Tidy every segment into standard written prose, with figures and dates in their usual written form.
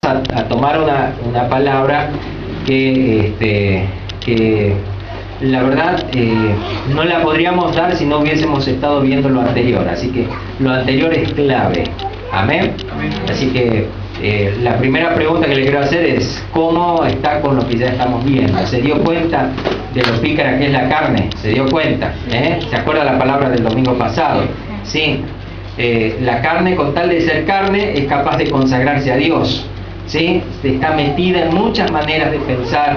a tomar una palabra que la verdad no la podríamos dar si no hubiésemos estado viendo lo anterior. Así que lo anterior es clave. Amén. Así que la primera pregunta que le quiero hacer es: ¿cómo está con lo que ya estamos viendo? ¿Se dio cuenta de lo pícara que es la carne? ¿Se dio cuenta? ¿Se acuerda la palabra del domingo pasado? Sí. La carne, con tal de ser carne, es capaz de consagrarse a Dios. ¿Sí? Está metida en muchas maneras de pensar,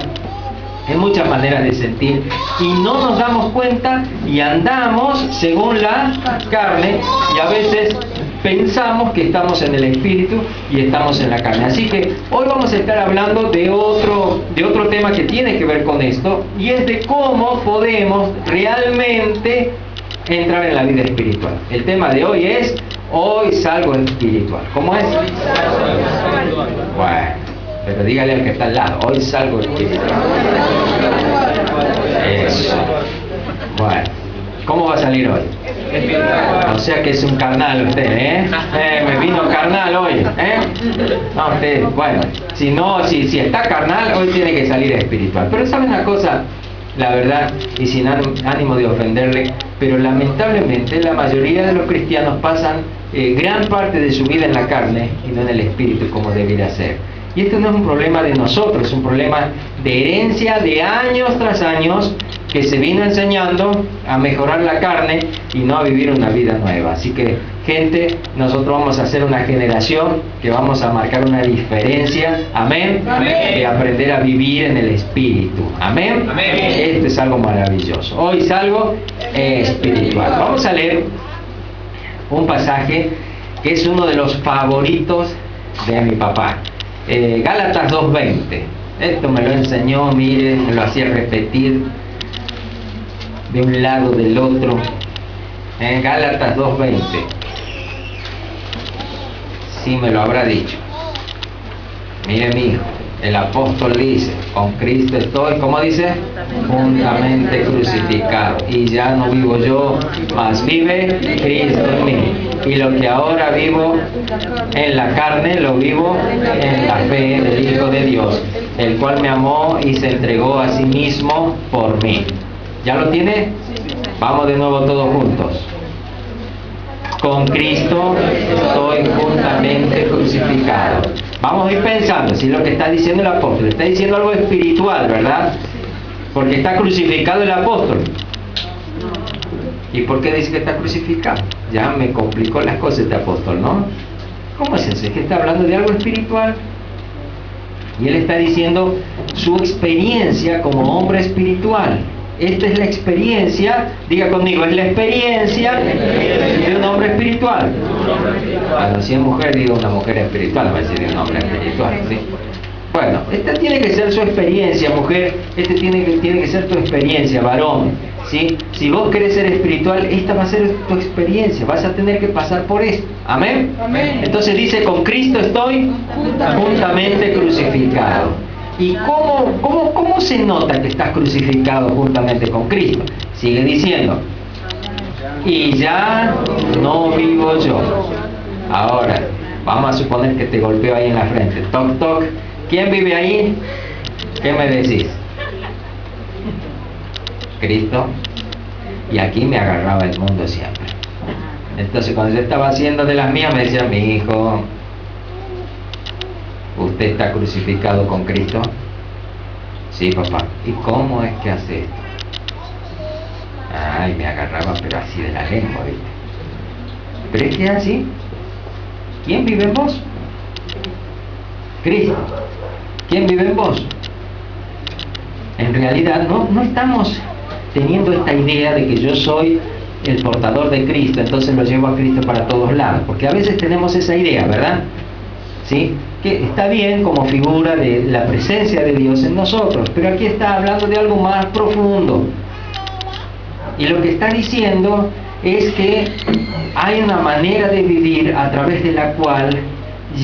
en muchas maneras de sentir, y no nos damos cuenta y andamos según la carne, y a veces pensamos que estamos en el espíritu y estamos en la carne. Así que hoy vamos a estar hablando de otro tema que tiene que ver con esto, y es de cómo podemos realmente entrar en la vida espiritual. El tema de hoy es: hoy salgo espiritual. ¿Cómo es? Bueno, pero dígale al que está al lado: hoy salgo espiritual. Eso. Bueno, ¿cómo va a salir hoy? O sea que es un carnal usted, me vino carnal hoy, No, usted, bueno, si está carnal, hoy tiene que salir espiritual. Pero ¿sabe una cosa? La verdad, y sin ánimo de ofenderle, pero lamentablemente la mayoría de los cristianos pasan gran parte de su vida en la carne y no en el espíritu, como debería ser. Y esto no es un problema de nosotros, es un problema de herencia de años tras años, que se vino enseñando a mejorar la carne y no a vivir una vida nueva. Así que, gente, nosotros vamos a ser una generación que vamos a marcar una diferencia, amén, de aprender a vivir en el espíritu, amén. Esto es algo maravilloso. Hoy es algo espiritual. Vamos a leer un pasaje que es uno de los favoritos de mi papá. Gálatas 2:20. Esto me lo enseñó, mire, me lo hacía repetir de un lado del otro. Gálatas 2:20. Sí, me lo habrá dicho. Mire, mi hijo, el apóstol dice: con Cristo estoy, ¿cómo dice? Juntamente crucificado. Y ya no vivo yo, mas vive Cristo en mí. Y lo que ahora vivo en la carne, lo vivo en la fe del Hijo de Dios, el cual me amó y se entregó a sí mismo por mí. ¿Ya lo tiene? Vamos de nuevo todos juntos. Con Cristo estoy juntamente crucificado. Vamos a ir pensando si lo que está diciendo el apóstol está diciendo algo espiritual, ¿verdad? Porque está crucificado el apóstol. ¿Y por qué dice que está crucificado? Ya me complicó las cosas este apóstol, ¿no? ¿Cómo es eso? Es que está hablando de algo espiritual. Y él está diciendo su experiencia como hombre espiritual. Esta es la experiencia, diga conmigo, es la experiencia de un hombre espiritual. Cuando si es mujer, digo una mujer espiritual, no va a decir de un hombre espiritual, ¿sí? Bueno, esta tiene que ser su experiencia, mujer. Tiene que ser tu experiencia, varón, ¿sí? Si vos querés ser espiritual, esta va a ser tu experiencia. Vas a tener que pasar por esto. ¿Amén? Entonces dice: con Cristo estoy juntamente crucificado. ¿Y cómo se nota que estás crucificado juntamente con Cristo? Sigue diciendo: y ya no vivo yo. Ahora, vamos a suponer que te golpeo ahí en la frente. Toc, toc. ¿Quién vive ahí? ¿Qué me decís? Cristo. Y aquí me agarraba el mundo siempre. Entonces, cuando yo estaba haciendo de las mías, me decía: mi hijo, ¿usted está crucificado con Cristo? Sí, papá. ¿Y cómo es que hace esto? Ay, me agarraba, pero así de la lengua, ¿viste? Pero es que es así. ¿Quién vive en vos? Cristo. ¿Quién vive en vos? En realidad no estamos teniendo esta idea de que yo soy el portador de Cristo, entonces lo llevo a Cristo para todos lados, porque a veces tenemos esa idea, ¿verdad? ¿Sí? Que está bien como figura de la presencia de Dios en nosotros, pero aquí está hablando de algo más profundo. Y lo que está diciendo es que hay una manera de vivir a través de la cual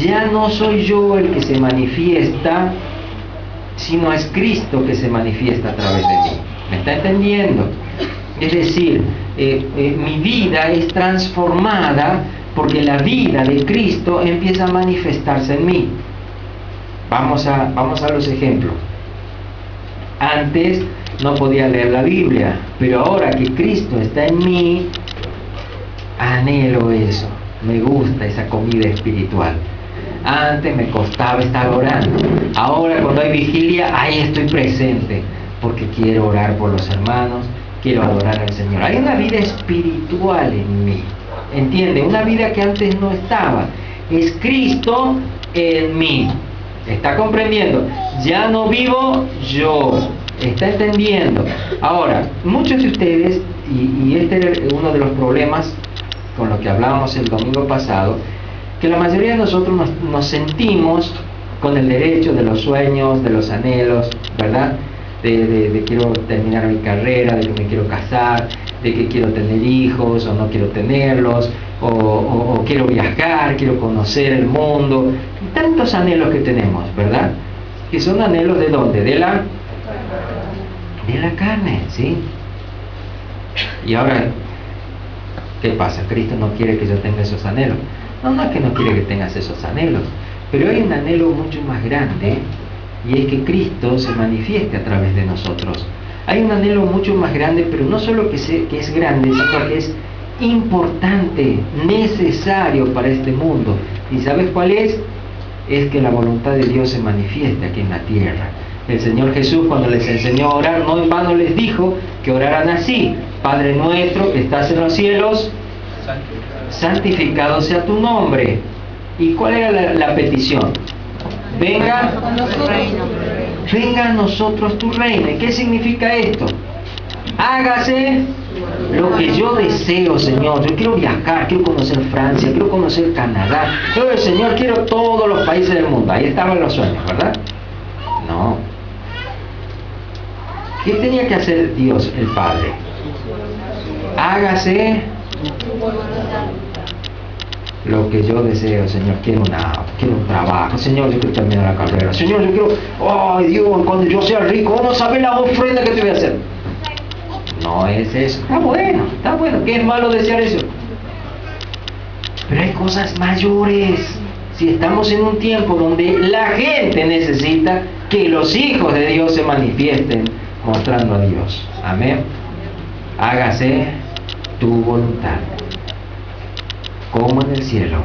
ya no soy yo el que se manifiesta, sino es Cristo que se manifiesta a través de mí. ¿Me está entendiendo? Es decir, mi vida es transformada porque la vida de Cristo empieza a manifestarse en mí. Vamos a los ejemplos. Antes no podía leer la Biblia, pero ahora que Cristo está en mí, anhelo eso. Me gusta esa comida espiritual. Antes me costaba estar orando. Ahora cuando hay vigilia, ahí estoy presente, porque quiero orar por los hermanos, quiero adorar al Señor. Hay una vida espiritual en mí. ¿Entiende? Una vida que antes no estaba. Es Cristo en mí. ¿Está comprendiendo? Ya no vivo yo. ¿Está entendiendo? Ahora, muchos de ustedes, y este es uno de los problemas con lo que hablábamos el domingo pasado, que la mayoría de nosotros nos sentimos con el derecho de los sueños, de los anhelos, ¿verdad? De quiero terminar mi carrera, de que me quiero casar, de que quiero tener hijos o no quiero tenerlos, o quiero viajar, quiero conocer el mundo. Y tantos anhelos que tenemos, ¿verdad? Que son anhelos ¿de dónde? De la carne, ¿sí? Y ahora, ¿qué pasa? Cristo no quiere que yo tenga esos anhelos. No es que no quiere que tengas esos anhelos, pero hay un anhelo mucho más grande, y es que Cristo se manifieste a través de nosotros. Hay un anhelo mucho más grande, pero no solo que es grande, sino que es importante, necesario para este mundo. ¿Y sabes cuál es? Es que la voluntad de Dios se manifieste aquí en la tierra. El Señor Jesús, cuando les enseñó a orar, no en vano les dijo que oraran así: Padre nuestro que estás en los cielos, santificado sea tu nombre. ¿Y cuál era la petición? Venga a nosotros tu reino. ¿Y qué significa esto? Hágase lo que yo deseo, Señor. Yo quiero viajar, quiero conocer Francia, quiero conocer Canadá. Yo, Señor, quiero todos los países del mundo. Ahí estaban los sueños, ¿verdad? No. ¿Qué tenía que hacer Dios, el Padre? Hágase lo que yo deseo, Señor. Quiero un trabajo, Señor. Yo quiero terminar la carrera, Señor. Yo quiero, ay Dios, cuando yo sea rico, vamos a ver la ofrenda que te voy a hacer. No es eso. Está bueno. ¿Qué es malo desear eso? Pero hay cosas mayores. Si estamos en un tiempo donde la gente necesita que los hijos de Dios se manifiesten mostrando a Dios. Amén. Hágase tu voluntad, como en el cielo,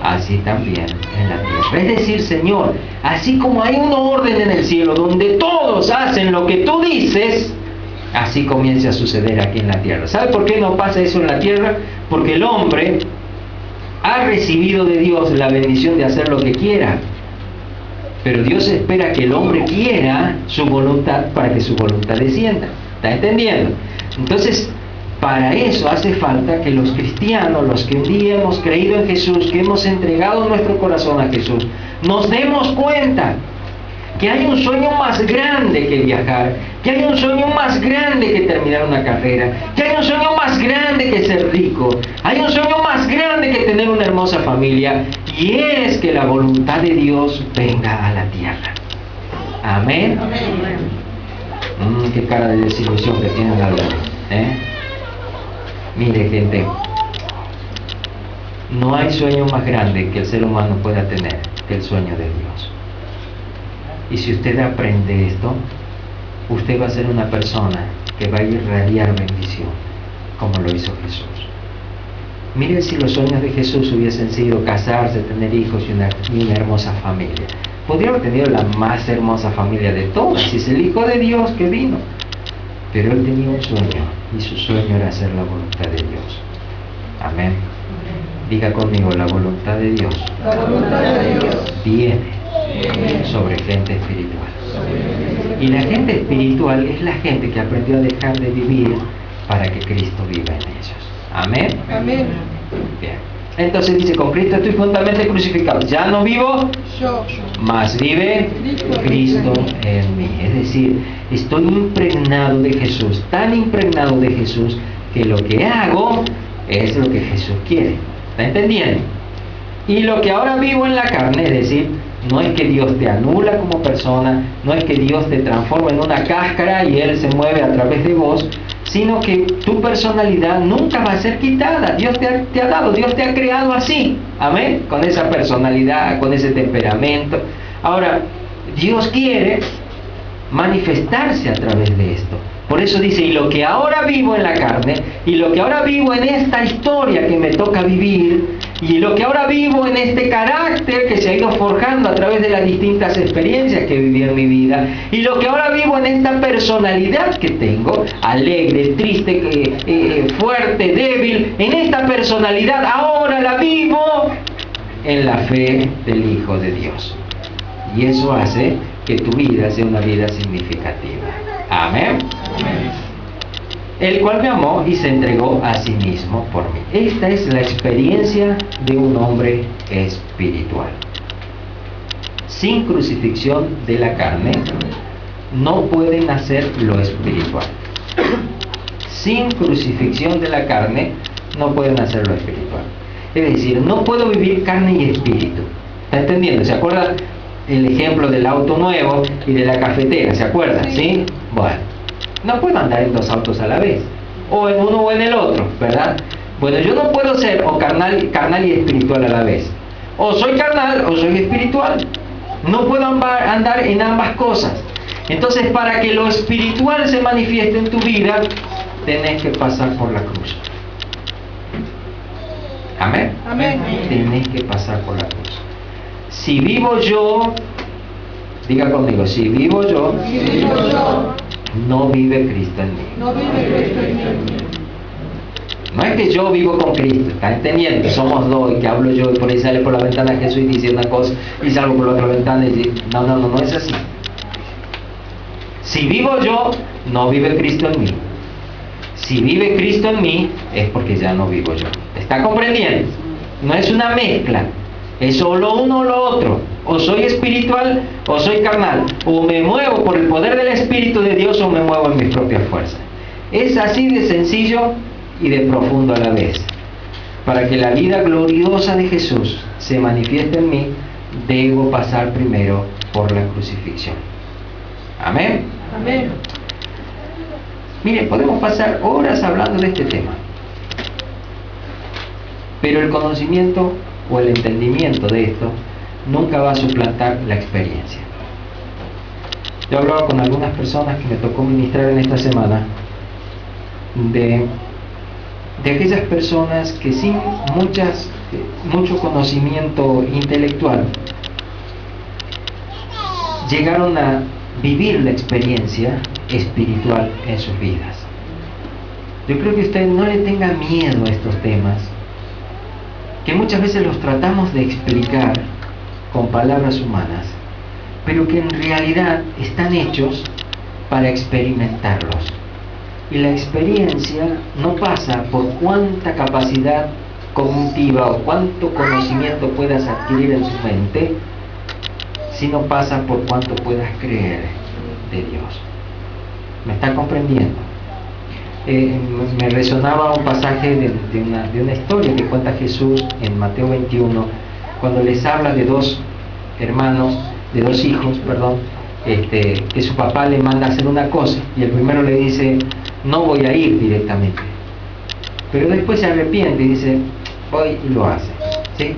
así también en la tierra. Es decir, Señor, así como hay un orden en el cielo donde todos hacen lo que tú dices, así comienza a suceder aquí en la tierra. ¿Sabe por qué no pasa eso en la tierra? Porque el hombre ha recibido de Dios la bendición de hacer lo que quiera, pero Dios espera que el hombre quiera su voluntad para que su voluntad descienda. ¿Está entendiendo? Entonces, para eso hace falta que los cristianos, los que un día hemos creído en Jesús, que hemos entregado nuestro corazón a Jesús, nos demos cuenta que hay un sueño más grande que viajar, que hay un sueño más grande que terminar una carrera, que hay un sueño más grande que ser rico, hay un sueño más grande que tener una hermosa familia, y es que la voluntad de Dios venga a la tierra. Amén. Qué cara de desilusión que tienen algunos, Mire, gente, no hay sueño más grande que el ser humano pueda tener que el sueño de Dios. Y si usted aprende esto, usted va a ser una persona que va a irradiar bendición, como lo hizo Jesús. Mire, si los sueños de Jesús hubiesen sido casarse, tener hijos y una hermosa familia, podría haber tenido la más hermosa familia de todas, y es el Hijo de Dios que vino. Pero él tenía un sueño, y su sueño era hacer la voluntad de Dios. Amén. Diga conmigo: la voluntad de Dios, viene sobre gente espiritual. Y la gente espiritual es la gente que aprendió a dejar de vivir para que Cristo viva en ellos. Amén. Amén. Bien. Entonces dice: con Cristo estoy juntamente crucificado. Ya no vivo Yo. mas vive Cristo en mí. Es decir, estoy impregnado de Jesús, tan impregnado de Jesús, que lo que hago es lo que Jesús quiere. ¿Está entendiendo? Y lo que ahora vivo en la carne, es decir, no es que Dios te anula como persona, no es que Dios te transforma en una cáscara y Él se mueve a través de vos, sino que tu personalidad nunca va a ser quitada. Dios te ha dado, Dios te ha creado así. Amén. Con esa personalidad, con ese temperamento. Ahora, Dios quiere manifestarse a través de esto. Por eso dice, y lo que ahora vivo en la carne, y lo que ahora vivo en esta historia que me toca vivir, y lo que ahora vivo en este carácter que se ha ido forjando a través de las distintas experiencias que viví en mi vida, y lo que ahora vivo en esta personalidad que tengo, alegre, triste, fuerte, débil, en esta personalidad ahora la vivo en la fe del Hijo de Dios. Y eso hace que tu vida sea una vida significativa. Amén. Amén. El cual me amó y se entregó a sí mismo por mí. Esta es la experiencia de un hombre espiritual. Sin crucifixión de la carne no puede nacer lo espiritual. Sin crucifixión de la carne no puede nacer lo espiritual. Es decir, no puedo vivir carne y espíritu. ¿Está entendiendo? ¿Se acuerdan el ejemplo del auto nuevo y de la cafetera? ¿Se acuerdan? ¿Sí? Bueno, no puedo andar en dos autos a la vez, o en uno o en el otro, ¿verdad? Bueno, yo no puedo ser o carnal y espiritual a la vez. O soy carnal o soy espiritual. No puedo andar en ambas cosas. Entonces, para que lo espiritual se manifieste en tu vida, tenés que pasar por la cruz. Amén. Amén. Tenés que pasar por la cruz. Si vivo yo, diga conmigo, si vivo yo, no vive Cristo en mí. No es que yo vivo con Cristo, ¿están entendiendo? Somos dos y que hablo yo y por ahí sale por la ventana Jesús y dice una cosa y salgo por la otra ventana y dice, no es así. Si vivo yo, no vive Cristo en mí. Si vive Cristo en mí, es porque ya no vivo yo. ¿Está comprendiendo? No es una mezcla. Es solo uno o lo otro. O soy espiritual o soy carnal. O me muevo por el poder del Espíritu de Dios o me muevo en mis propias fuerzas. Es así de sencillo y de profundo a la vez. Para que la vida gloriosa de Jesús se manifieste en mí, debo pasar primero por la crucifixión. Amén. Amén. Mire, podemos pasar horas hablando de este tema. Pero el conocimiento o el entendimiento de esto nunca va a suplantar la experiencia. Yo hablaba con algunas personas que me tocó ministrar en esta semana de aquellas personas que sin mucho conocimiento intelectual llegaron a vivir la experiencia espiritual en sus vidas. Yo creo que usted no le tenga miedo a estos temas, que muchas veces los tratamos de explicar con palabras humanas, pero que en realidad están hechos para experimentarlos. Y la experiencia no pasa por cuánta capacidad cognitiva o cuánto conocimiento puedas adquirir en tu mente, sino pasa por cuánto puedas creer de Dios. ¿Me está comprendiendo? Me resonaba un pasaje de una historia que cuenta Jesús en Mateo 21, cuando les habla de dos hijos, que su papá le manda a hacer una cosa y el primero le dice, no voy a ir directamente, pero después se arrepiente y dice, voy y lo hace, ¿sí?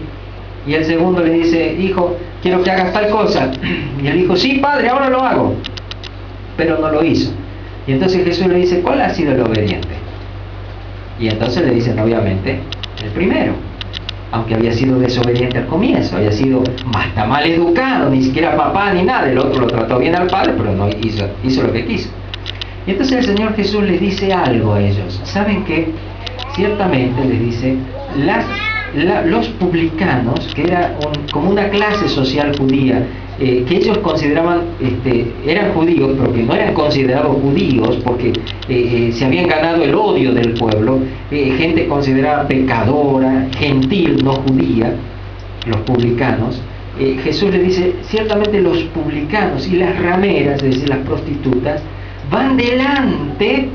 Y el segundo le dice, hijo, quiero que hagas tal cosa, y el hijo, sí padre, ahora lo hago, pero no lo hizo. Y entonces Jesús le dice, ¿cuál ha sido el obediente? Y entonces le dicen, obviamente, el primero, aunque había sido desobediente al comienzo, había sido hasta mal educado, ni siquiera papá ni nada, el otro lo trató bien al padre, pero no hizo lo que quiso. Y entonces el Señor Jesús les dice algo a ellos. ¿Saben qué? Ciertamente les dice, los publicanos, que era como una clase social judía, que ellos consideraban, eran judíos, pero que no eran considerados judíos porque se habían ganado el odio del pueblo, gente considerada pecadora, gentil, no judía, los publicanos. Jesús le dice, ciertamente los publicanos y las rameras, es decir, las prostitutas, van delante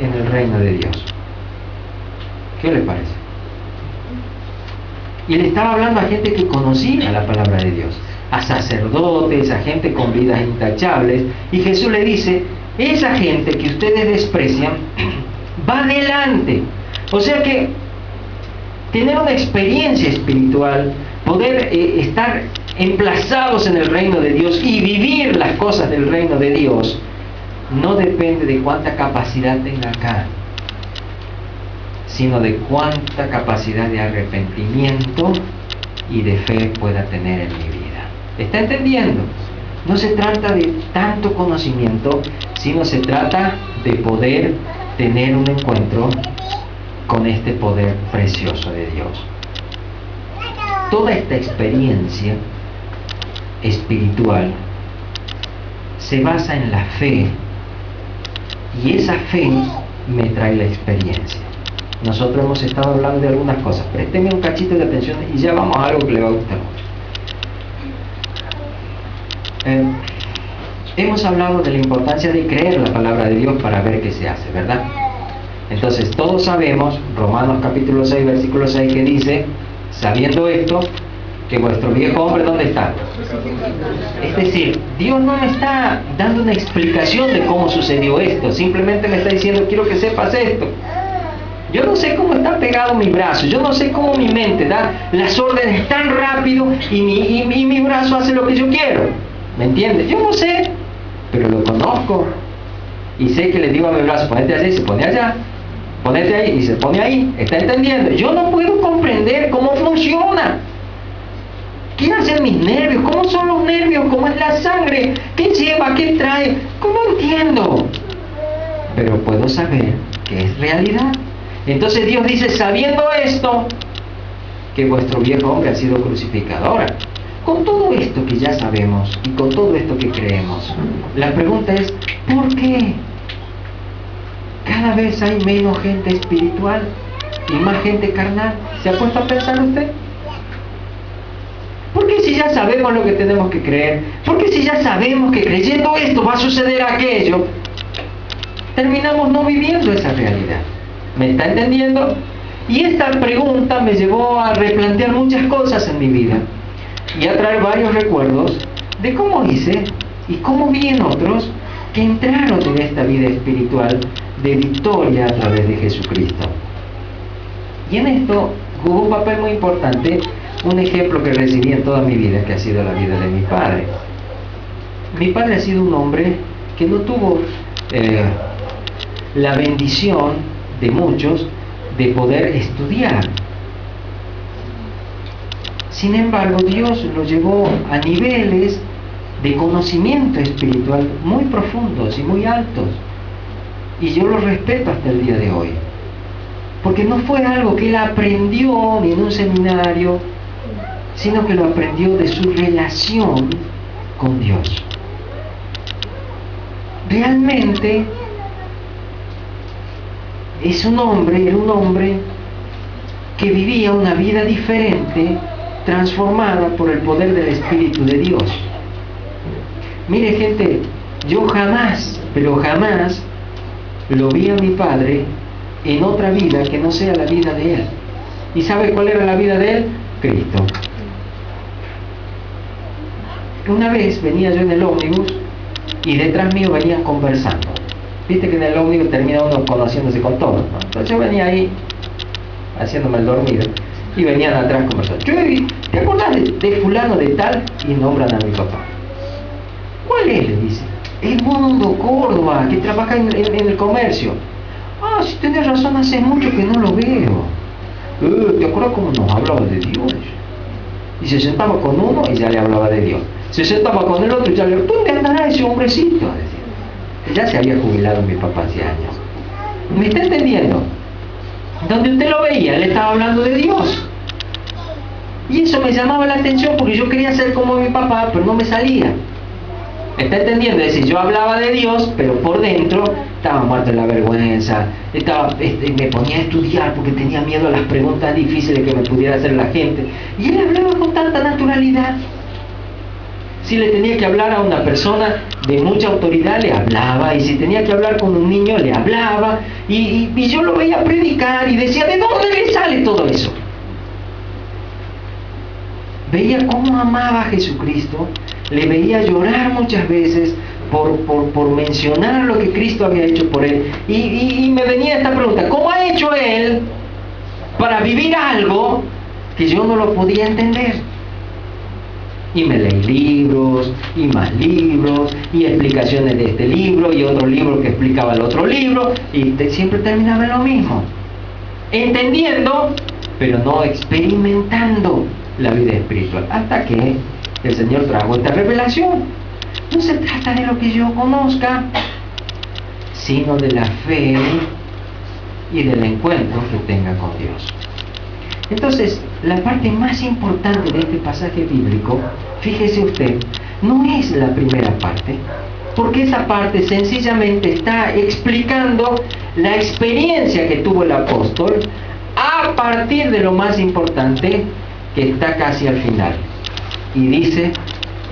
en el reino de Dios. ¿Qué les parece? Y le estaba hablando a gente que conocía la palabra de Dios, a sacerdotes, a gente con vidas intachables, y Jesús le dice, esa gente que ustedes desprecian va adelante. O sea que tener una experiencia espiritual poder estar emplazados en el reino de Dios y vivir las cosas del reino de Dios, no depende de cuánta capacidad tenga acá, sino de cuánta capacidad de arrepentimiento y de fe pueda tener en mi vida. ¿Está entendiendo? No se trata de tanto conocimiento, sino se trata de poder tener un encuentro con este poder precioso de Dios. Toda esta experiencia espiritual se basa en la fe, y esa fe me trae la experiencia. Nosotros hemos estado hablando de algunas cosas. Présteme un cachito de atención y ya vamos a algo que le va a gustar mucho. Hemos hablado de la importancia de creer la palabra de Dios para ver qué se hace, ¿verdad? Entonces todos sabemos, Romanos capítulo 6, versículo 6, que dice, sabiendo esto, que vuestro viejo hombre, ¿dónde está? Es decir, Dios no me está dando una explicación de cómo sucedió esto, simplemente me está diciendo, quiero que sepas esto. Yo no sé cómo está pegado mi brazo, yo no sé cómo mi mente da las órdenes tan rápido y mi brazo hace lo que yo quiero. ¿Me entiendes? Yo no sé, pero lo conozco. Y sé que le digo a mi brazo, ponete allá y se pone allá. Ponete ahí y se pone ahí. ¿Está entendiendo? Yo no puedo comprender cómo funciona. ¿Qué hacen mis nervios? ¿Cómo son los nervios? ¿Cómo es la sangre? ¿Qué lleva? ¿Qué trae? ¿Cómo entiendo? Pero puedo saber que es realidad. Entonces Dios dice, sabiendo esto, que vuestro viejo hombre ha sido crucificado. Ahora, con todo esto que ya sabemos y con todo esto que creemos, la pregunta es, ¿por qué cada vez hay menos gente espiritual y más gente carnal? ¿Se ha puesto a pensar usted? ¿Por qué si ya sabemos lo que tenemos que creer? ¿Por qué si ya sabemos que creyendo esto va a suceder aquello? Terminamos no viviendo esa realidad. ¿Me está entendiendo? Y esta pregunta me llevó a replantear muchas cosas en mi vida y a traer varios recuerdos de cómo hice y cómo vi en otros que entraron en esta vida espiritual de victoria a través de Jesucristo. Y en esto jugó un papel muy importante un ejemplo que recibí en toda mi vida, que ha sido la vida de mi padre. Mi padre ha sido un hombre que no tuvo la bendición de muchos de poder estudiar. Sin embargo, Dios lo llevó a niveles de conocimiento espiritual muy profundos y muy altos. Y yo lo respeto hasta el día de hoy. Porque no fue algo que él aprendió ni en un seminario, sino que lo aprendió de su relación con Dios. Realmente era un hombre que vivía una vida diferente, transformada por el poder del Espíritu de Dios. Mire, gente, yo jamás, pero jamás lo vi a mi padre en otra vida que no sea la vida de él. ¿Y sabe cuál era la vida de él? Cristo. Una vez venía yo en el ómnibus y detrás mío venían conversando. Viste que en el ómnibus termina uno conociéndose con todos, ¿no? Entonces yo venía ahí haciéndome el dormido y venían atrás conversando. ¿Te acuerdas de fulano de tal? Y nombran a mi papá. ¿Cuál es? Le dice. El Mundo Córdoba, que trabaja en el comercio. Ah, si tenés razón, hace mucho que no lo veo. ¿Te acuerdas cómo nos hablaba de Dios? Y se sentaba con uno y ya le hablaba de Dios. Se sentaba con el otro y ya le hablaba, ¿dónde andará ese hombrecito? Ya se había jubilado mi papá hace años. ¿Me está entendiendo? Donde usted lo veía, él estaba hablando de Dios. Y eso me llamaba la atención porque yo quería ser como mi papá, pero no me salía. ¿Me está entendiendo? Es decir, yo hablaba de Dios, pero por dentro estaba muerto de la vergüenza, me ponía a estudiar porque tenía miedo a las preguntas difíciles que me pudiera hacer la gente. Y él hablaba con tanta naturalidad. Si le tenía que hablar a una persona de mucha autoridad, le hablaba. Y si tenía que hablar con un niño, le hablaba. Y yo lo veía predicar y decía, ¿de dónde le sale todo eso? Veía cómo amaba a Jesucristo. Le veía llorar muchas veces por mencionar lo que Cristo había hecho por él. Y me venía esta pregunta, ¿cómo ha hecho él para vivir algo que yo no lo podía entender? Y me leí libros, y más libros, y explicaciones de este libro, y otro libro que explicaba el otro libro, y siempre terminaba en lo mismo. Entendiendo, pero no experimentando la vida espiritual. Hasta que el Señor trajo esta revelación. No se trata de lo que yo conozca, sino de la fe y del encuentro que tenga con Dios. Entonces, la parte más importante de este pasaje bíblico, fíjese usted, no es la primera parte, porque esa parte sencillamente está explicando la experiencia que tuvo el apóstol a partir de lo más importante que está casi al final. Y dice,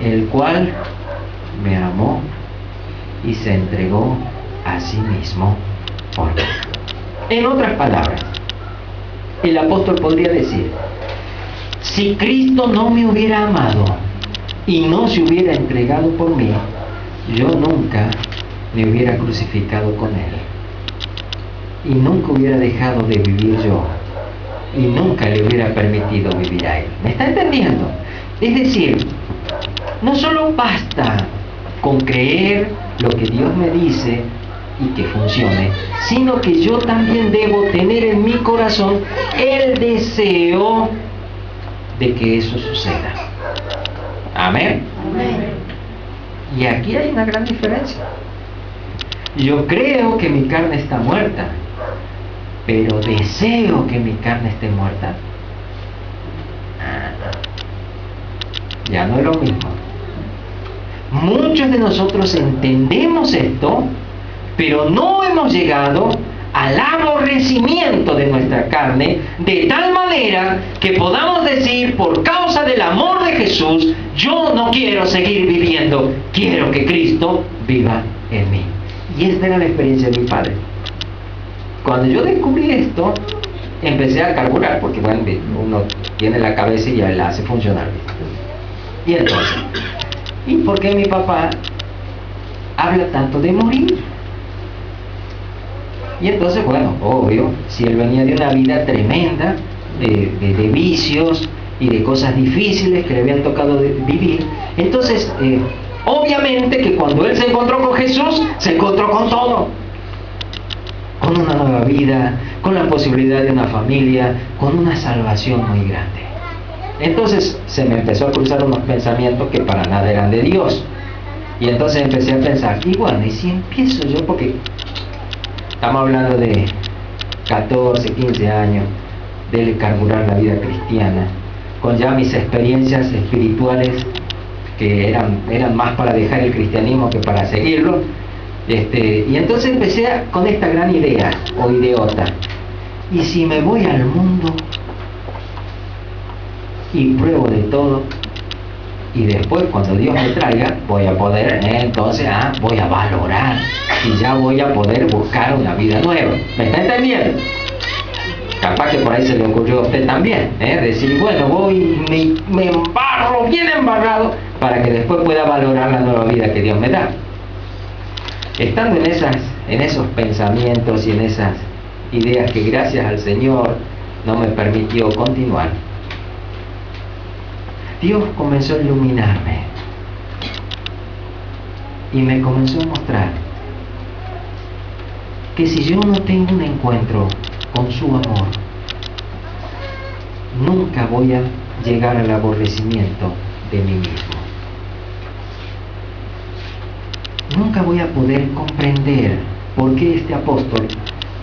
el cual me amó y se entregó a sí mismo por mí. En otras palabras, el apóstol podría decir, si Cristo no me hubiera amado y no se hubiera entregado por mí, yo nunca me hubiera crucificado con Él. Y nunca hubiera dejado de vivir yo. Y nunca le hubiera permitido vivir a Él. ¿Me está entendiendo? Es decir, no solo basta con creer lo que Dios me dice y que funcione, sino que yo también debo tener en mi corazón el deseo de que eso suceda. Amén. Amén. Y aquí hay una gran diferencia. Yo creo que mi carne está muerta, pero deseo que mi carne esté muerta. Ya no es lo mismo. Muchos de nosotros entendemos esto, pero no hemos llegado al aborrecimiento de nuestra carne, de tal manera que podamos decir, por causa del amor de Jesús, yo no quiero seguir viviendo, quiero que Cristo viva en mí. Y esta era la experiencia de mi padre. Cuando yo descubrí esto, empecé a calcular, porque bueno, uno tiene la cabeza y ya la hace funcionar. Y entonces, ¿y por qué mi papá habla tanto de morir? Y entonces, bueno, obvio, si él venía de una vida tremenda, de vicios y de cosas difíciles que le habían tocado vivir, entonces, obviamente que cuando él se encontró con Jesús, se encontró con todo. Con una nueva vida, con la posibilidad de una familia, con una salvación muy grande. Entonces se me empezó a cruzar unos pensamientos que para nada eran de Dios. Y entonces empecé a pensar, y bueno, ¿y si empiezo yo? Porque estamos hablando de 14, 15 años, de carburar la vida cristiana, con ya mis experiencias espirituales que eran más para dejar el cristianismo que para seguirlo. Y entonces empecé con esta gran idea, o ideota. ¿Y si me voy al mundo y pruebo de todo? Y después, cuando Dios me traiga, voy a poder, entonces, voy a valorar y ya voy a poder buscar una vida nueva. ¿Me está entendiendo? Capaz que por ahí se le ocurrió a usted también, decir, bueno, voy y me embarro, bien embarrado, para que después pueda valorar la nueva vida que Dios me da. Estando en esos pensamientos y en esas ideas que gracias al Señor no me permitió continuar, Dios comenzó a iluminarme y me comenzó a mostrar que si yo no tengo un encuentro con su amor, nunca voy a llegar al aborrecimiento de mí mismo. Nunca voy a poder comprender por qué este apóstol,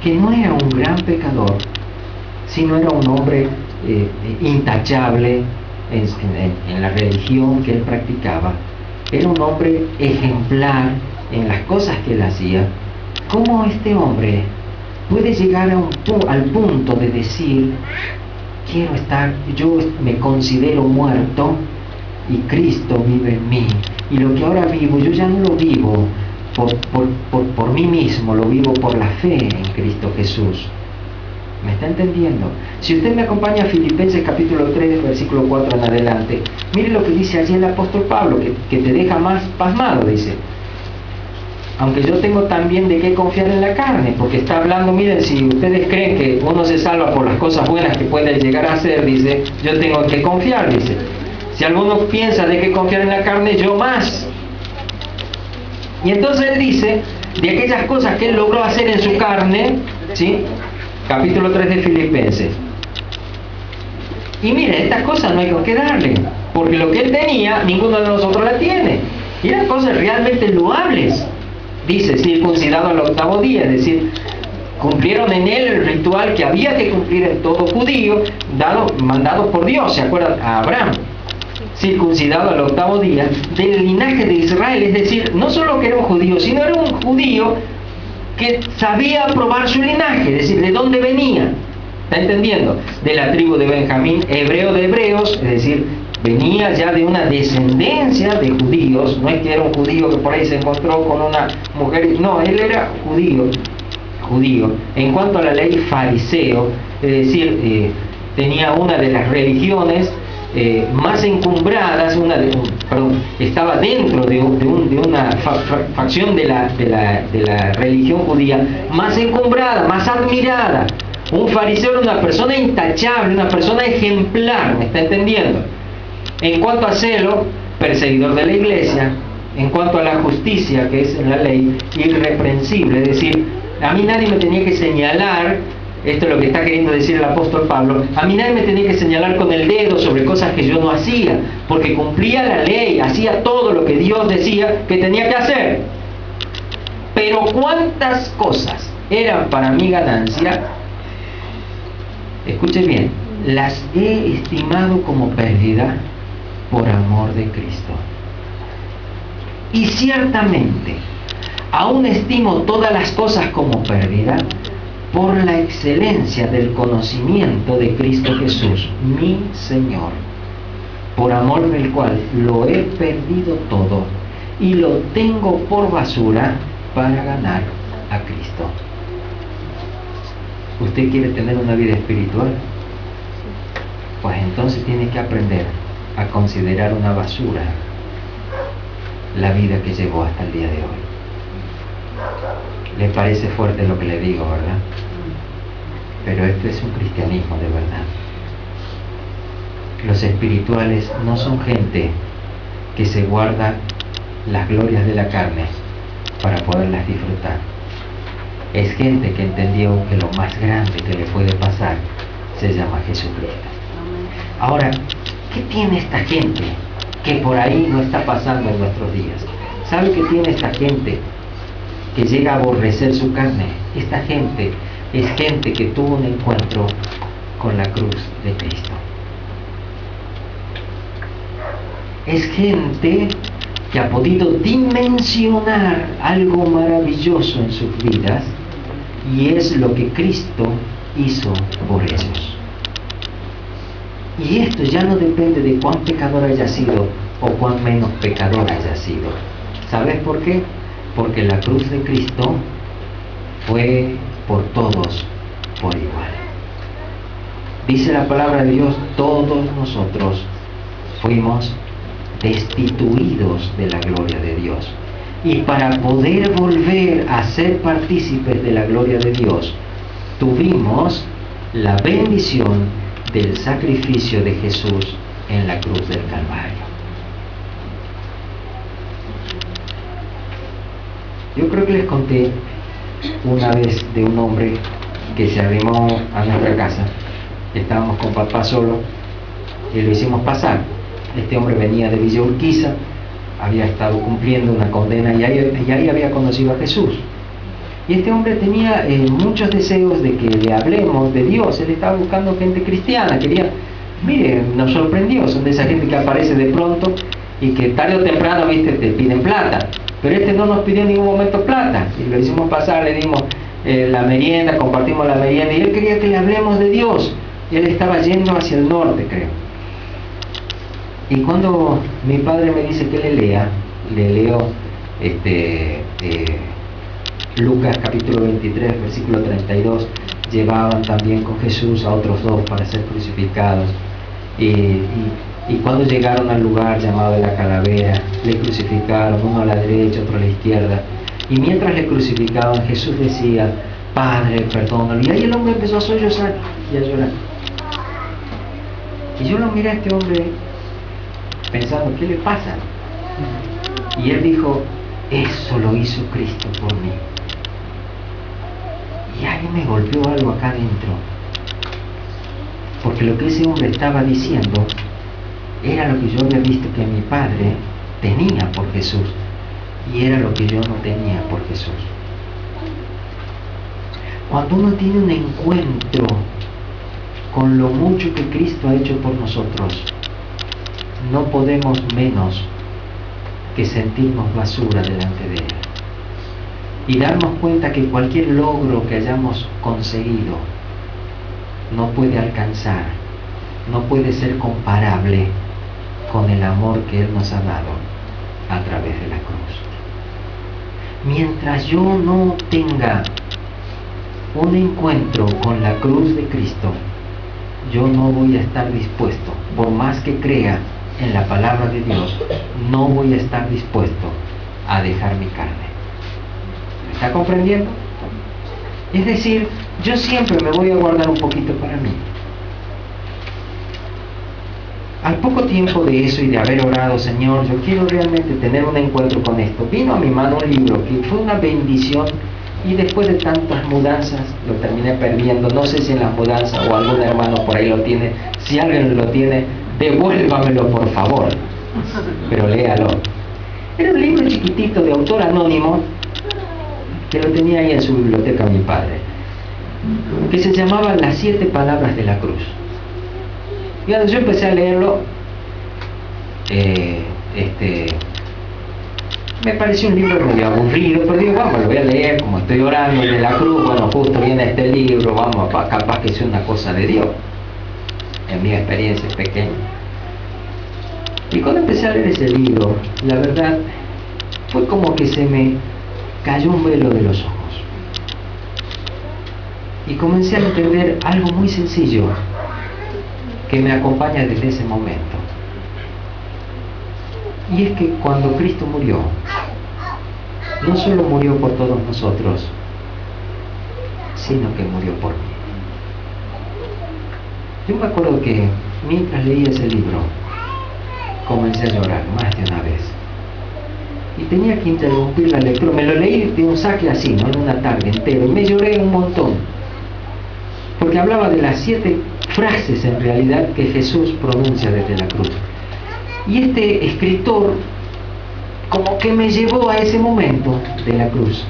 que no era un gran pecador, sino era un hombre intachable en la religión que él practicaba, era un hombre ejemplar en las cosas que él hacía, cómo este hombre puede llegar al punto de decir, yo me considero muerto y Cristo vive en mí, y lo que ahora vivo, yo ya no lo vivo por mí mismo, lo vivo por la fe en Cristo Jesús. ¿Me está entendiendo? Si usted me acompaña a Filipenses capítulo 3, versículo 4 en adelante, mire lo que dice allí el apóstol Pablo, que te deja más pasmado, dice. Aunque yo tengo también de qué confiar en la carne, porque está hablando, miren, si ustedes creen que uno se salva por las cosas buenas que puede llegar a hacer, dice, yo tengo que confiar, dice. Si alguno piensa de que confiar en la carne, yo más. Y entonces él dice, de aquellas cosas que él logró hacer en su carne, ¿sí? Capítulo 3 de Filipenses. Y mire, estas cosas no hay con qué darle, porque lo que él tenía, ninguno de nosotros la tiene. Y eran cosas realmente loables. Dice, circuncidado al 8º día, es decir, cumplieron en él el ritual que había que cumplir en todo judío, mandado por Dios, ¿se acuerdan? A Abraham. Circuncidado al 8º día, del linaje de Israel, es decir, no solo que era un judío, sino era un judío que sabía probar su linaje, es decir, de dónde venía. ¿Está entendiendo? De la tribu de Benjamín, hebreo de hebreos, es decir, venía ya de una descendencia de judíos. No es que era un judío que por ahí se encontró con una mujer, no, él era judío. En cuanto a la ley, fariseo, es decir, tenía una de las religiones más encumbradas, estaba dentro de una facción de la religión judía más encumbrada, más admirada. Un fariseo era una persona intachable, una persona ejemplar, ¿me está entendiendo? En cuanto a celo, perseguidor de la iglesia. En cuanto a la justicia, que es en la ley, irreprensible, es decir, a mí nadie me tenía que señalar. Esto es lo que está queriendo decir el apóstol Pablo. A mí nadie me tenía que señalar con el dedo sobre cosas que yo no hacía, porque cumplía la ley, hacía todo lo que Dios decía que tenía que hacer. Pero cuántas cosas eran para mi ganancia, escuche bien, las he estimado como pérdida por amor de Cristo. Y ciertamente, aún estimo todas las cosas como pérdida por la excelencia del conocimiento de Cristo Jesús, mi Señor, por amor del cual lo he perdido todo y lo tengo por basura para ganar a Cristo. ¿Usted quiere tener una vida espiritual? Pues entonces tiene que aprender a considerar una basura la vida que llevó hasta el día de hoy. ¿Le parece fuerte lo que le digo, verdad? Pero este es un cristianismo de verdad. Los espirituales no son gente que se guarda las glorias de la carne para poderlas disfrutar. Es gente que entendió que lo más grande que le puede pasar se llama Jesucristo. Ahora, ¿qué tiene esta gente que por ahí no está pasando en nuestros días? ¿Sabe qué tiene esta gente que llega a aborrecer su carne? Esta gente es gente que tuvo un encuentro con la cruz de Cristo. Es gente que ha podido dimensionar algo maravilloso en sus vidas, y es lo que Cristo hizo por ellos. Y esto ya no depende de cuán pecador haya sido o cuán menos pecador haya sido. ¿Sabes por qué? Porque la cruz de Cristo fue por todos por igual. Dice la palabra de Dios, todos nosotros fuimos destituidos de la gloria de Dios. Y para poder volver a ser partícipes de la gloria de Dios, tuvimos la bendición del sacrificio de Jesús en la cruz del Calvario. Yo creo que les conté una vez de un hombre que se arrimó a nuestra casa. Estábamos con papá solo y lo hicimos pasar. Este hombre venía de Villa Urquiza, había estado cumpliendo una condena y ahí había conocido a Jesús. Y este hombre tenía muchos deseos de que le hablemos de Dios. Él estaba buscando gente cristiana, quería, mire, nos sorprendió, son de esa gente que aparece de pronto y que tarde o temprano, viste, te piden plata. Pero este no nos pidió en ningún momento plata, y lo hicimos pasar, le dimos la merienda, compartimos la merienda, y él quería que le hablemos de Dios. Y él estaba yendo hacia el norte, creo. Y cuando mi padre me dice que le lea, le leo Lucas capítulo 23, versículo 32. Llevaban también con Jesús a otros dos para ser crucificados. Y cuando llegaron al lugar llamado de la Calavera, le crucificaron, uno a la derecha, otro a la izquierda. Y mientras le crucificaban, Jesús decía, Padre, perdónalo. Y ahí el hombre empezó a sollozar y a llorar. Y yo lo miré a este hombre pensando, ¿qué le pasa? Y él dijo, eso lo hizo Cristo por mí. Y ahí me golpeó algo acá adentro. Porque lo que ese hombre estaba diciendo era lo que yo había visto que mi padre tenía por Jesús. Y era lo que yo no tenía por Jesús. Cuando uno tiene un encuentro con lo mucho que Cristo ha hecho por nosotros, no podemos menos que sentirnos basura delante de Él. Y darnos cuenta que cualquier logro que hayamos conseguido no puede alcanzar, no puede ser comparable con el amor que Él nos ha dado a través de la cruz. Mientras yo no tenga un encuentro con la cruz de Cristo, yo no voy a estar dispuesto, por más que crea en la palabra de Dios, no voy a estar dispuesto a dejar mi carne. ¿Me está comprendiendo? Es decir, yo siempre me voy a guardar un poquito para mí. Al poco tiempo de eso y de haber orado, Señor, yo quiero realmente tener un encuentro con esto, vino a mi mano un libro que fue una bendición, y después de tantas mudanzas lo terminé perdiendo. No sé si en las mudanzas o algún hermano por ahí lo tiene. Si alguien lo tiene, devuélvamelo por favor, pero léalo. Era un libro chiquitito de autor anónimo que lo tenía ahí en su biblioteca mi padre, que se llamaba Las 7 palabras de la cruz. Y cuando yo empecé a leerlo, me pareció un libro medio aburrido, pero digo, vamos, lo voy a leer, como estoy orando de la cruz, bueno, justo viene este libro, vamos, capaz que sea una cosa de Dios. En mi experiencia es pequeña. Y cuando empecé a leer ese libro, la verdad, fue como que se me cayó un velo de los ojos. Y comencé a entender algo muy sencillo que me acompaña desde ese momento. Y es que cuando Cristo murió, no solo murió por todos nosotros, sino que murió por mí. Yo me acuerdo que mientras leía ese libro, comencé a llorar más de una vez. Y tenía que interrumpir la lectura. Me lo leí de un saque así, ¿no? En una tarde entera. Y me lloré un montón. Porque hablaba de las 7 frases en realidad que Jesús pronuncia desde la cruz. Y este escritor como que me llevó a ese momento de la cruz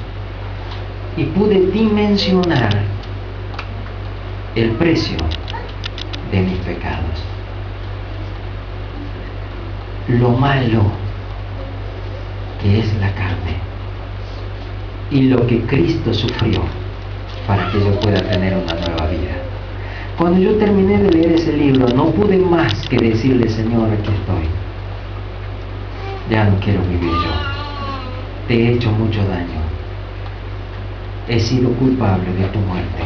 y pude dimensionar el precio de mis pecados, lo malo que es la carne y lo que Cristo sufrió para que yo pueda tener una nueva vida. Cuando yo terminé de leer ese libro, no pude más que decirle, Señor, aquí estoy. Ya no quiero vivir yo. Te he hecho mucho daño. He sido culpable de tu muerte.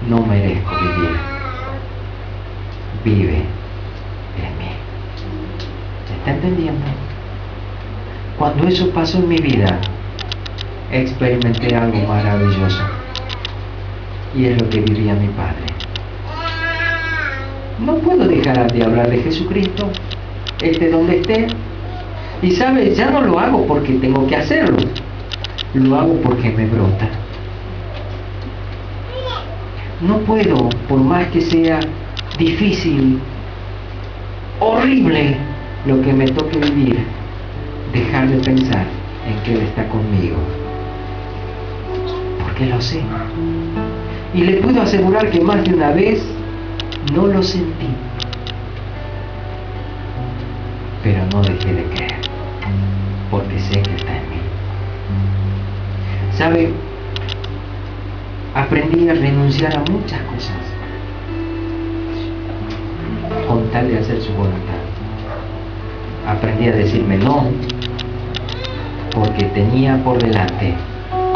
No merezco vivir. Vive en mí. ¿Está entendiendo? Cuando eso pasó en mi vida, experimenté algo maravilloso. Y es lo que vivía mi padre. No puedo dejar de hablar de Jesucristo, esté donde esté. Y sabes, ya no lo hago porque tengo que hacerlo, lo hago porque me brota. No puedo, por más que sea difícil, horrible lo que me toque vivir, dejar de pensar en que Él está conmigo, porque lo sé. Y le puedo asegurar que más de una vez no lo sentí, pero no dejé de creer, porque sé que está en mí. ¿Sabe? Aprendí a renunciar a muchas cosas con tal de hacer su voluntad. Aprendí a decirme no, porque tenía por delante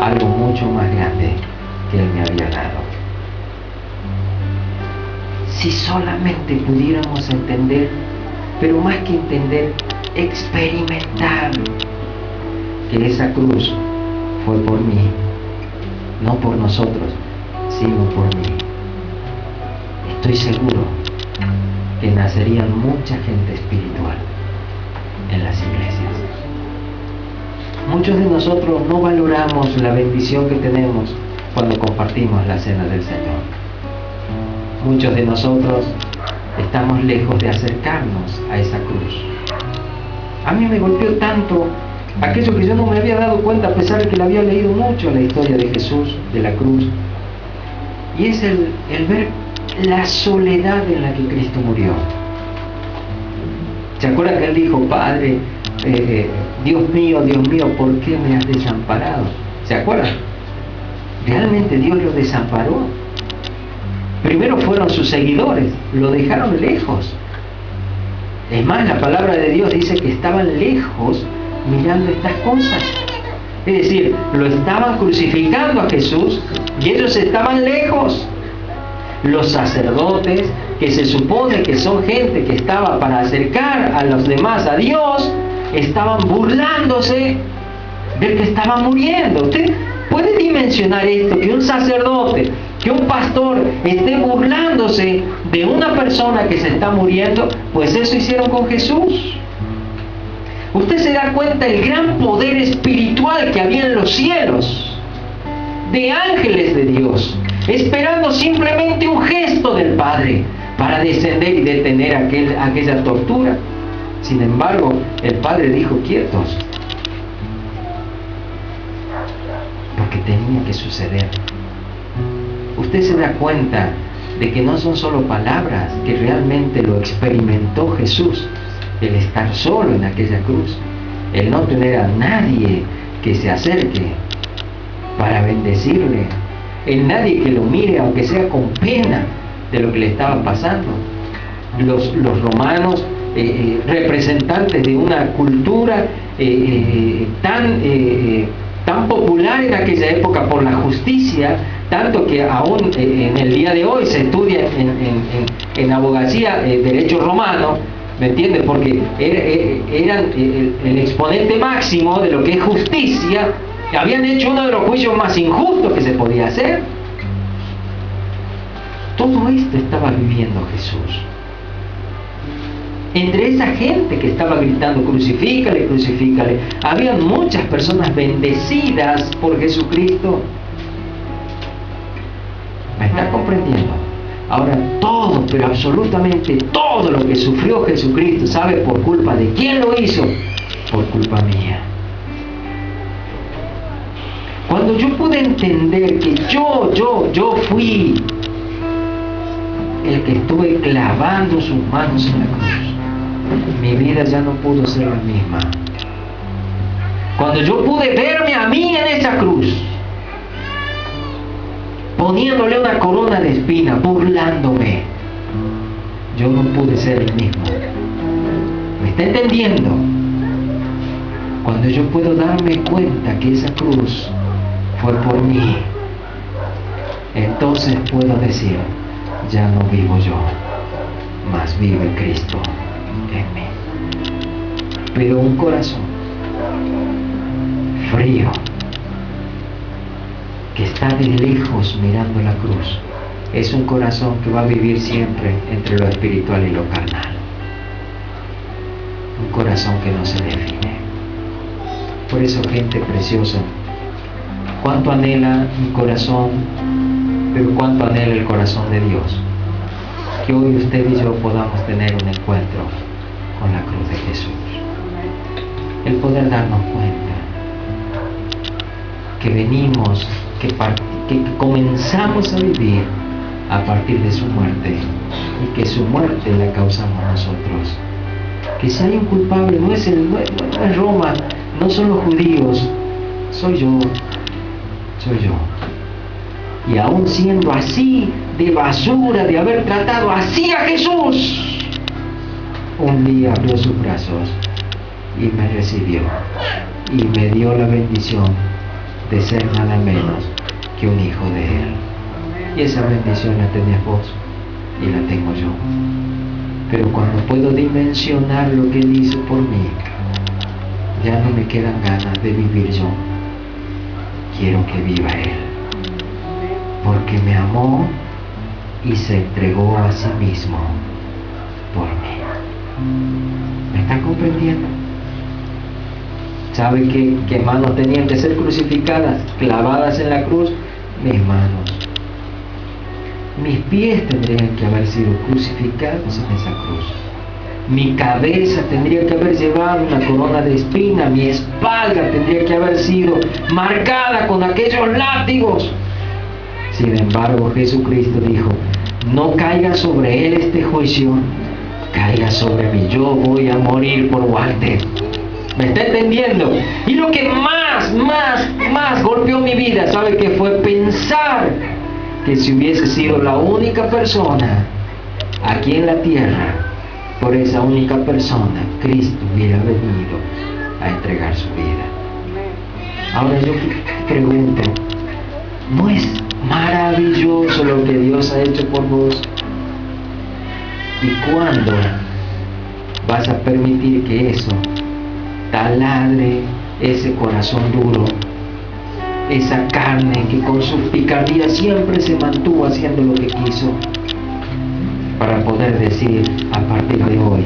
algo mucho más grande que Él me había dado. Si solamente pudiéramos entender, pero más que entender, experimentar que esa cruz fue por mí, no por nosotros, sino por mí. Estoy seguro que nacerían mucha gente espiritual en las iglesias. Muchos de nosotros no valoramos la bendición que tenemos cuando compartimos la cena del Señor. Muchos de nosotros estamos lejos de acercarnos a esa cruz. A mí me golpeó tanto aquello que yo no me había dado cuenta, a pesar de que le había leído mucho la historia de Jesús, de la cruz, y es el ver la soledad en la que Cristo murió. ¿Se acuerdan que Él dijo, Padre, Dios mío, ¿por qué me has desamparado? ¿Se acuerdan? Realmente Dios lo desamparó. Primero fueron sus seguidores, lo dejaron lejos. Es más, la palabra de Dios dice que estaban lejos mirando estas cosas. Es decir, lo estaban crucificando a Jesús y ellos estaban lejos. Los sacerdotes, que se supone que son gente que estaba para acercar a los demás a Dios, estaban burlándose del que estaba muriendo. Usted puede dimensionar esto, que un sacerdote, que un pastor esté burlándose de una persona que se está muriendo. Pues eso hicieron con Jesús. Usted se da cuenta del gran poder espiritual que había en los cielos, de ángeles de Dios, esperando simplemente un gesto del Padre para descender y detener aquella tortura. Sin embargo, el Padre dijo, quietos, porque tenía que suceder. Usted se da cuenta de que no son solo palabras, que realmente lo experimentó Jesús, el estar solo en aquella cruz, el no tener a nadie que se acerque para bendecirle, el nadie que lo mire, aunque sea con pena, de lo que le estaba pasando. Los romanos, representantes de una cultura tan popular en aquella época por la justicia, tanto que aún en el día de hoy se estudia en abogacía derecho romano, ¿me entiendes? Porque eran el exponente máximo de lo que es justicia. Habían hecho uno de los juicios más injustos que se podía hacer. Todo esto estaba viviendo Jesús. Entre esa gente que estaba gritando, crucifícale, crucifícale, habían muchas personas bendecidas por Jesucristo. ¿Me estás comprendiendo? Ahora todo, pero absolutamente todo lo que sufrió Jesucristo, ¿sabe por culpa de quién lo hizo? Por culpa mía. Cuando yo pude entender que yo fui el que estuve clavando sus manos en la cruz, mi vida ya no pudo ser la misma. Cuando yo pude verme a mí en esa cruz, poniéndole una corona de espinas, burlándome, yo no pude ser el mismo. ¿Me está entendiendo? Cuando yo puedo darme cuenta que esa cruz fue por mí, entonces puedo decir, ya no vivo yo, mas vive Cristo en mí. Pero un corazón frío, que está de lejos mirando la cruz, es un corazón que va a vivir siempre entre lo espiritual y lo carnal. Un corazón que no se define. Por eso, gente preciosa, cuánto anhela mi corazón, pero cuánto anhela el corazón de Dios, que hoy usted y yo podamos tener un encuentro con la cruz de Jesús. El poder darnos cuenta que venimos, que comenzamos a vivir a partir de su muerte, y que su muerte la causamos nosotros. Que si hay un culpable, no es Roma, no son los judíos, soy yo. Y aún siendo así de basura, de haber tratado así a Jesús, un día abrió sus brazos y me recibió y me dio la bendición de ser nada menos que un hijo de Él. Y esa bendición la tenés vos y la tengo yo. Pero cuando puedo dimensionar lo que Él hizo por mí, ya no me quedan ganas de vivir yo. Quiero que viva Él, porque me amó y se entregó a sí mismo por mí. ¿Me está comprendiendo? ¿Sabe qué manos tenían que ser crucificadas, clavadas en la cruz? Mis manos. Mis pies tendrían que haber sido crucificados en esa cruz. Mi cabeza tendría que haber llevado una corona de espina. Mi espalda tendría que haber sido marcada con aquellos látigos. Sin embargo, Jesucristo dijo: no caiga sobre él este juicio, caiga sobre mí. Yo voy a morir por Walter. ¿Me está entendiendo? Y lo que más golpeó mi vida, ¿sabe qué fue? Pensar que si hubiese sido la única persona aquí en la tierra, por esa única persona, Cristo hubiera venido a entregar su vida. Ahora yo pregunto, ¿no es maravilloso lo que Dios ha hecho por vos? ¿Y cuándo vas a permitir que eso taladre ese corazón duro, esa carne que con su picardía siempre se mantuvo haciendo lo que quiso, para poder decir a partir de hoy: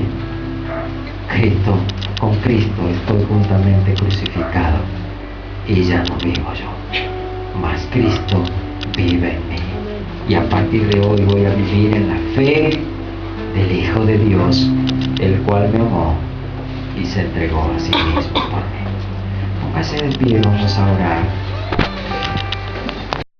con Cristo estoy juntamente crucificado, y ya no vivo yo, mas Cristo vive en mí, y a partir de hoy voy a vivir en la fe del Hijo de Dios, el cual me amó y se entregó a sí mismo por mí. Póngase de pie, vamos a orar.